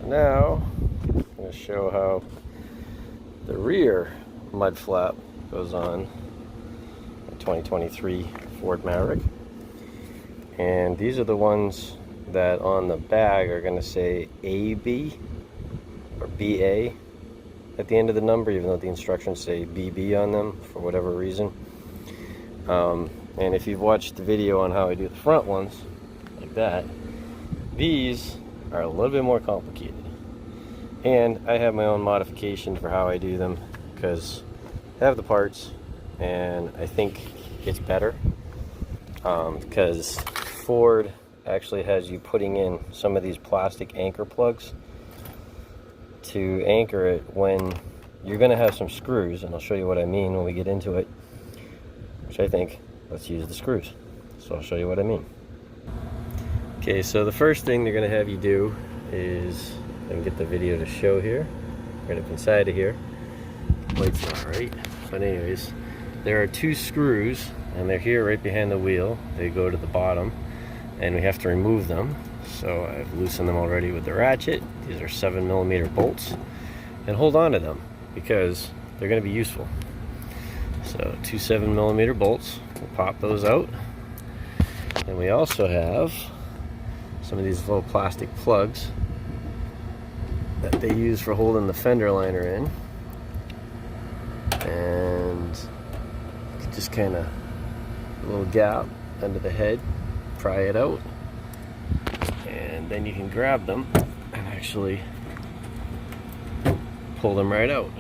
now I'm going to show how the rear mud flap goes on a 2023 Ford Maverick. And these are the ones that on the bag are going to say AB or BA at the end of the number, even though the instructions say BB on them for whatever reason. And if you've watched the video on how I do the front ones, like that, these are a little bit more complicated. And I have my own modification for how I do them because I have the parts and I think it's better because Ford actually has you putting in some of these plastic anchor plugs to anchor it when you're going to have some screws, and I'll show you what I mean when we get into it, which I think, let's use the screws. So I'll show you what I mean. Okay, so the first thing they're going to have you do is, and get the video to show here, right up inside of here. Light's not right, but anyways, there are two screws and they're here right behind the wheel. They go to the bottom and we have to remove them. So I've loosened them already with the ratchet. These are 7mm bolts, and hold on to them because they're going to be useful. So two 7mm bolts, we'll pop those out. And we also have some of these little plastic plugs that they use for holding the fender liner in. And just kind of a little gap under the head, pry it out, and then you can grab them and actually pull them right out.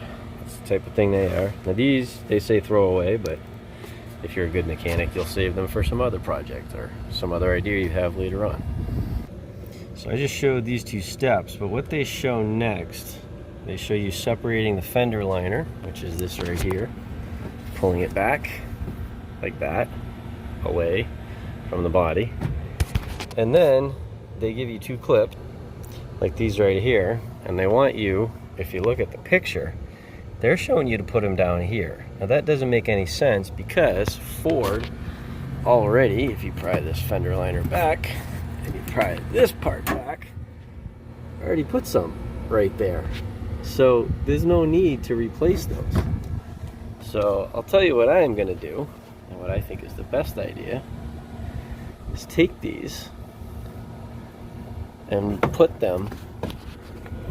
That's the type of thing they are. Now these, they say throw away, but if you're a good mechanic, you'll save them for some other project or some other idea you have later on. So I just showed these two steps, but what they show next, they show you separating the fender liner, which is this right here, pulling it back like that, away from the body. And then they give you two clips, like these right here, and they want you, if you look at the picture, they're showing you to put them down here. Now that doesn't make any sense because Ford already, if you pry this fender liner back, and you pry this part back, already put some right there. So there's no need to replace those. So I'll tell you what I am going to do, and what I think is the best idea, is take these and put them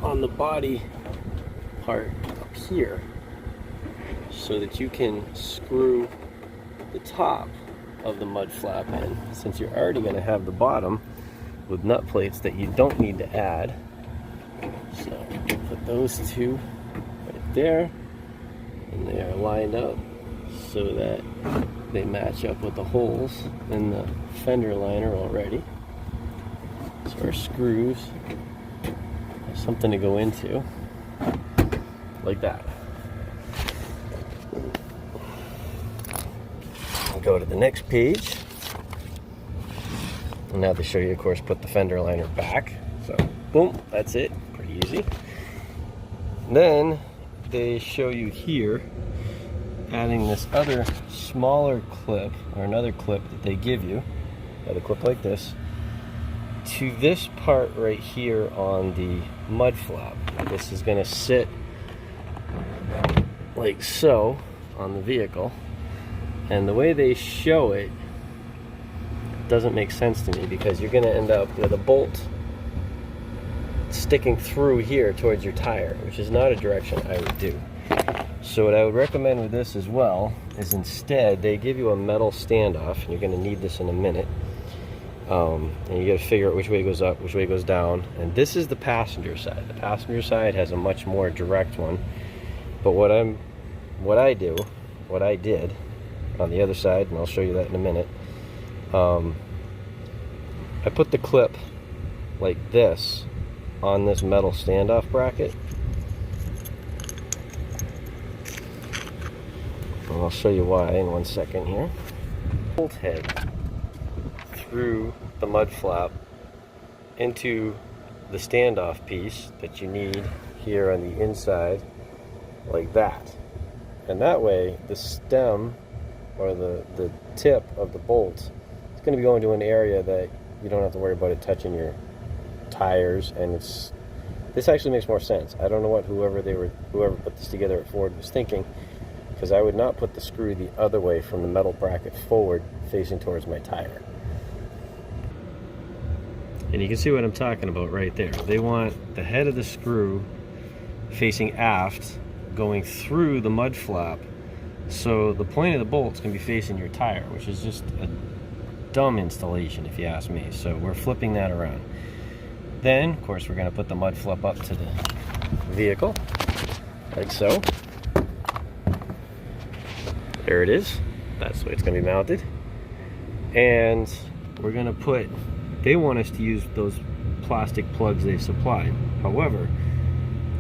on the body part up here so that you can screw the top of the mud flap in, since you're already going to have the bottom with nut plates that you don't need to add. So put those two right there, and they are lined up so that they match up with the holes in the fender liner already. So our screws have something to go into, like that. I'll go to the next page. And now they show you, of course, put the fender liner back. So boom, that's it, pretty easy. Then they show you here adding this other smaller clip, or another clip that they give you, another clip like this, to this part right here on the mud flap. This is going to sit like so on the vehicle, and the way they show it doesn't make sense to me because you're going to end up with a bolt sticking through here towards your tire, which is not a direction I would do. So what I would recommend with this as well is instead they give you a metal standoff, and you're going to need this in a minute, and you got to figure out which way it goes up, which way it goes down. And this is the passenger side. The passenger side has a much more direct one, but what I did on the other side, and I'll show you that in a minute, I put the clip like this on this metal standoff bracket. And I'll show you why in 1 second here. Bolt head through the mud flap into the standoff piece that you need here on the inside, like that. And that way the stem, or the tip of the bolt, is going to be going to an area that you don't have to worry about it touching your tires, and it's this actually makes more sense. I don't know what whoever put this together at Ford was thinking, because I would not put the screw the other way from the metal bracket forward facing towards my tire. And you can see what I'm talking about right there. They want the head of the screw facing aft, going through the mud flap, so the point of the bolts can be facing your tire, which is just a dumb installation if you ask me. So we're flipping that around. Then, of course, we're going to put the mud flap up to the vehicle, like so. There it is. That's the way it's going to be mounted. And we're going to put, they want us to use those plastic plugs they supply. However,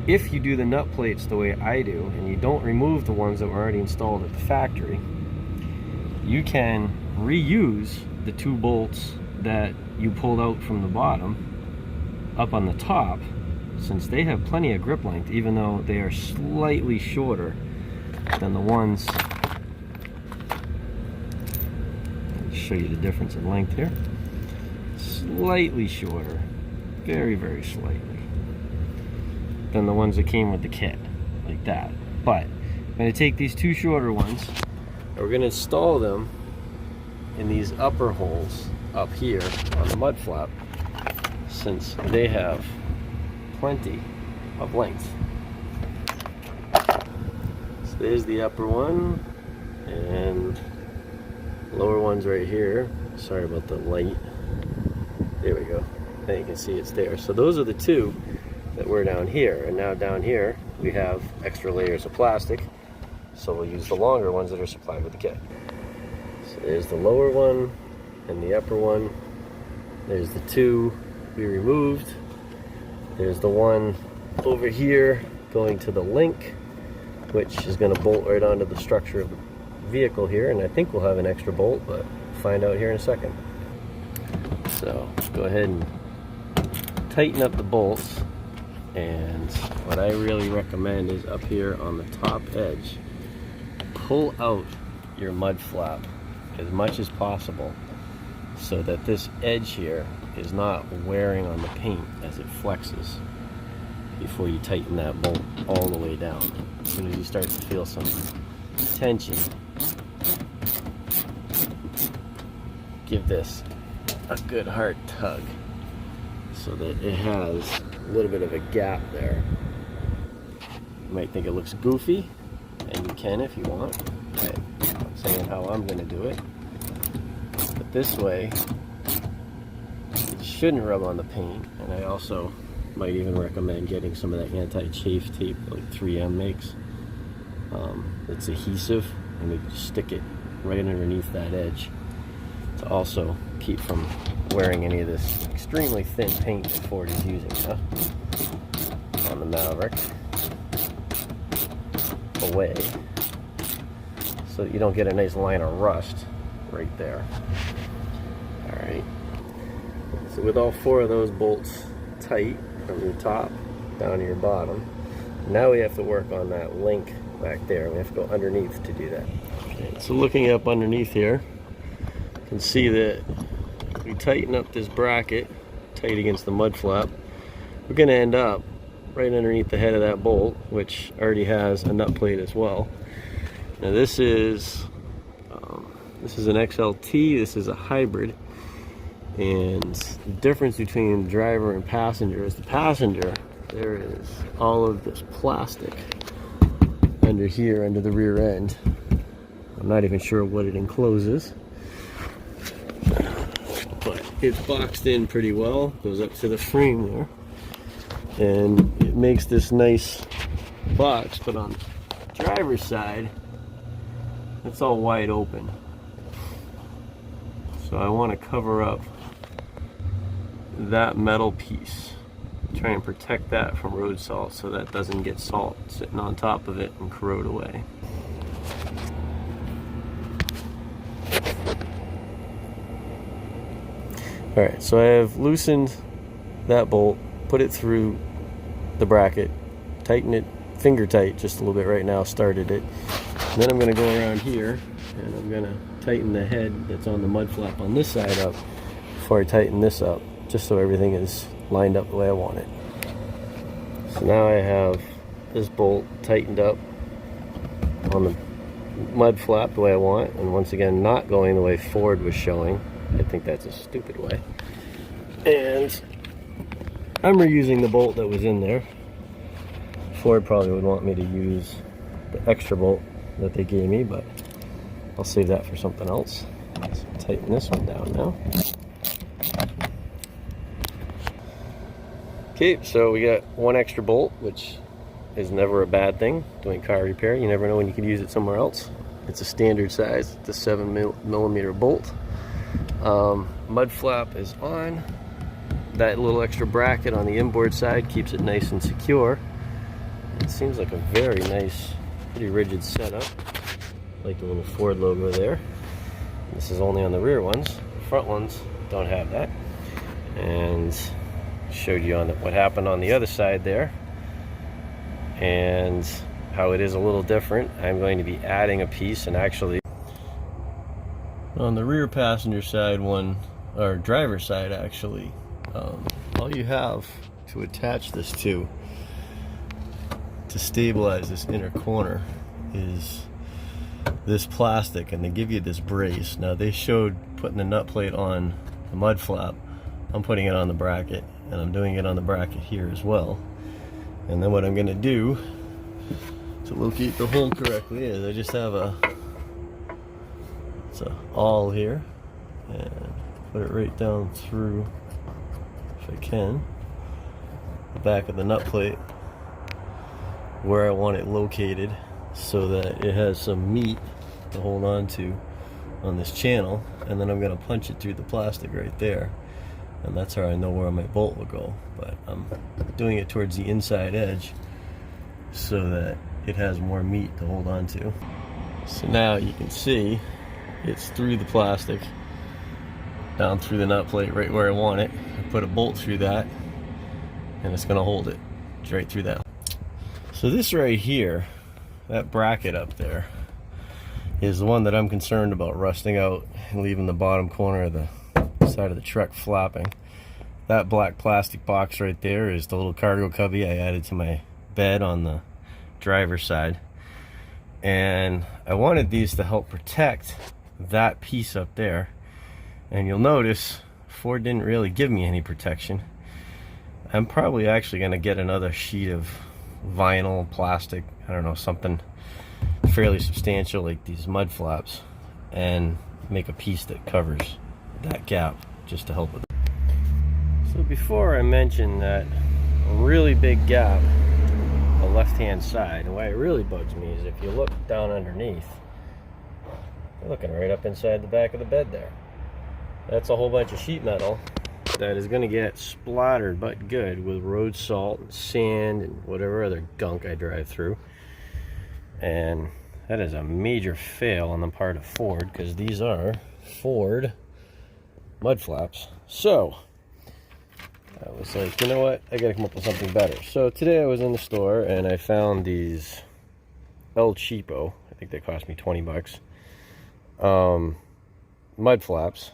if you do the nut plates the way I do, and you don't remove the ones that were already installed at the factory, you can reuse the 2 bolts that you pulled out from the bottom up on the top, since they have plenty of grip length, even though they are slightly shorter than the ones. I'll show you the difference in length here. Slightly shorter, very, very slightly, than the ones that came with the kit, like that. But I'm going to take these 2 shorter ones, and we're going to install them in these upper holes up here on the mud flap, since they have plenty of length. So there's the upper one, and lower one's right here. Sorry about the light. There we go. Now you can see it's there. So those are the 2 that were down here, and now down here we have extra layers of plastic, so we'll use the longer ones that are supplied with the kit. So there's the lower one and the upper one. There's the 2 we removed. There's the one over here going to the link, which is going to bolt right onto the structure of the vehicle here, and I think we'll have an extra bolt, but we'll find out here in a second. So go ahead and tighten up the bolts, and what I really recommend is up here on the top edge, pull out your mud flap as much as possible so that this edge here is not wearing on the paint as it flexes before you tighten that bolt all the way down. As soon as you start to feel some tension, give this a good hard tug so that it has a little bit of a gap there. You might think it looks goofy, and you can if you want. I'm saying how I'm going to do it. But this way, it shouldn't rub on the paint, and I also might even recommend getting some of that anti-chafe tape like 3M makes. It's adhesive, and we just stick it right underneath that edge to also keep from wearing any of this extremely thin paint that Ford is using on the Maverick away, so that you don't get a nice line of rust right there. Alright, so with all 4 of those bolts tight from your top down to your bottom, now we have to work on that link back there. We have to go underneath to do that. Okay, so looking up underneath here, you can see that if we tighten up this bracket tight against the mud flap, we're going to end up right underneath the head of that bolt, which already has a nut plate as well. Now this is an XLT, this is a hybrid, and the difference between driver and passenger is the passenger, there is all of this plastic under here, under the rear end. I'm not even sure what it encloses, but it's boxed in pretty well, goes up to the frame there, and it makes this nice box. But on the driver's side, it's all wide open, so I want to cover up that metal piece, try and protect that from road salt so that doesn't get salt sitting on top of it and corrode away. Alright, so I have loosened that bolt, put it through the bracket, tighten it finger tight just a little bit right now, started it. And then I'm going to go around here and I'm going to tighten the head that's on the mud flap on this side up before I tighten this up, just so everything is lined up the way I want it. So now I have this bolt tightened up on the mud flap the way I want, and once again not going the way Ford was showing. I think that's a stupid way. And I'm reusing the bolt that was in there. Ford probably would want me to use the extra bolt that they gave me, but I'll save that for something else. So tighten this one down now. Okay, so we got one extra bolt, which is never a bad thing doing car repair. You never know when you could use it somewhere else. It's a standard size, it's a 7mm bolt. Mud flap is on. That little extra bracket on the inboard side keeps it nice and secure. It seems like a very nice, pretty rigid setup. Like the little Ford logo there. This is only on the rear ones. The front ones don't have that. And showed you on what happened on the other side there. And how it is a little different. I'm going to be adding a piece, and actually on the rear passenger side one, or driver's side actually, all you have to attach this to stabilize this inner corner is this plastic, and they give you this brace. Now they showed putting the nut plate on the mud flap. I'm putting it on the bracket, and I'm doing it on the bracket here as well. And then what I'm going to do to locate the hole correctly is I just have it's a awl here, and put it right down through, if I can, the back of the nut plate where I want it located, so that it has some meat to hold on to on this channel. And then I'm going to punch it through the plastic right there, and that's how I know where my bolt will go. But I'm doing it towards the inside edge so that it has more meat to hold on to. So now you can see it's through the plastic, down through the nut plate right where I want it. I put a bolt through that, and it's going to hold it right through that. So this right here, that bracket up there, is the one that I'm concerned about rusting out and leaving the bottom corner of the side of the truck flapping. That black plastic box right there is the little cargo cubby I added to my bed on the driver's side. And I wanted these to help protect that piece up there. And you'll notice Ford didn't really give me any protection. I'm probably actually going to get another sheet of vinyl, plastic, I don't know, something fairly substantial like these mud flaps, and make a piece that covers that gap just to help with it. So before I mentioned that really big gap on the left hand side, and why it really bugs me is if you look down underneath, you're looking right up inside the back of the bed there. That's a whole bunch of sheet metal that is going to get splattered but good with road salt and sand and whatever other gunk I drive through. And that is a major fail on the part of Ford, because these are Ford mud flaps. So I was like, you know what, I gotta come up with something better. So today I was in the store and I found these El Cheapo, I think they cost me 20 bucks, mud flaps,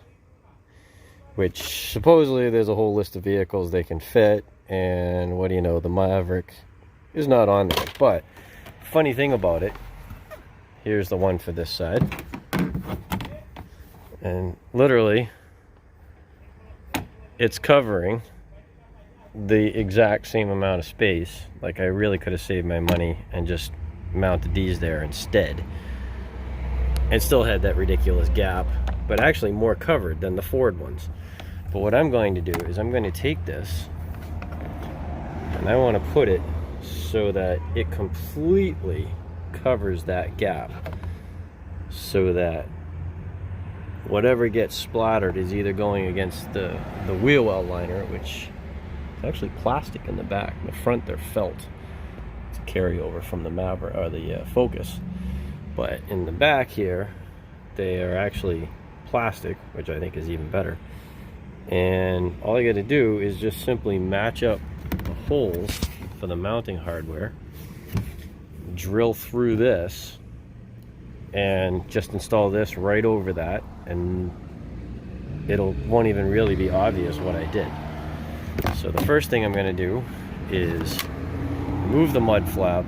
which supposedly there's a whole list of vehicles they can fit, and what do you know, the Maverick is not on there. But funny thing about it, here's the one for this side, and literally it's covering the exact same amount of space. Like, I really could have saved my money and just mounted these there instead, and still had that ridiculous gap, but actually more covered than the Ford ones. But what I'm going to do is I'm going to take this and I want to put it so that it completely covers that gap, so that whatever gets splattered is either going against the wheel well liner, which is actually plastic in the back. In the front they're felt. It's a carryover from the Maverick, or the Focus. But in the back here, they are actually plastic, which I think is even better. And all I got to do is just simply match up the holes for the mounting hardware, drill through this, and just install this right over that, and won't even really be obvious what I did. So the first thing I'm going to do is move the mud flap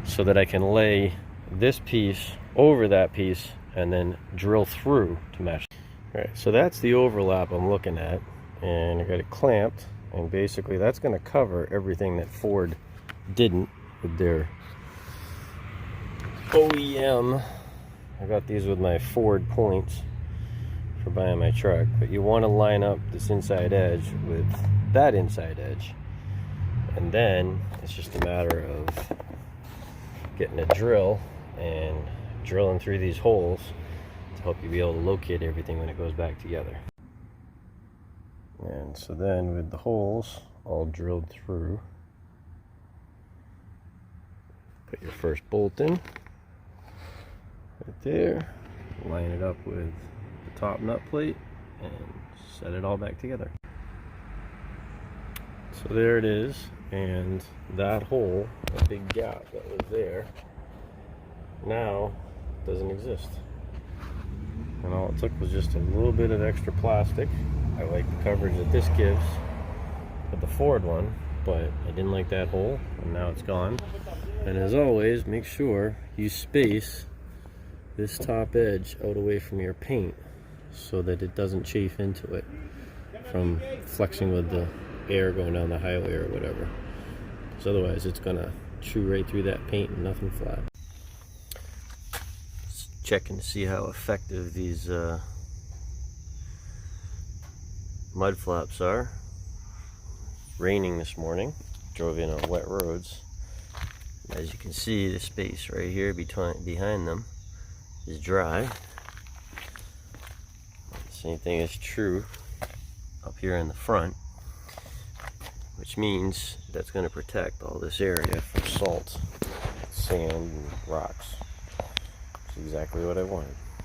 so that I can lay this piece over that piece and then drill through to match. All right, so that's the overlap I'm looking at, and I got it clamped, and basically that's going to cover everything that Ford didn't with their OEM. I got these with my Ford points for buying my truck, but you want to line up this inside edge with that inside edge, and then it's just a matter of getting a drill and drilling through these holes to help you be able to locate everything when it goes back together. And so then with the holes all drilled through, put your first bolt in right there, line it up with the top nut plate, and set it all back together. So there it is, and that hole, that big gap that was there, now doesn't exist. And all it took was just a little bit of extra plastic. I like the coverage that this gives with the Ford one, but I didn't like that hole, and now it's gone. And as always, make sure you space this top edge out away from your paint so that it doesn't chafe into it from flexing with the air going down the highway or whatever, because otherwise it's gonna chew right through that paint and nothing flat. Just checking to see how effective these mud flaps are. It's raining this morning, drove in on wet roads. As you can see, the space right here behind them is dry. The same thing is true up here in the front, which means that's going to protect all this area from salt, sand, and rocks. That's exactly what I wanted.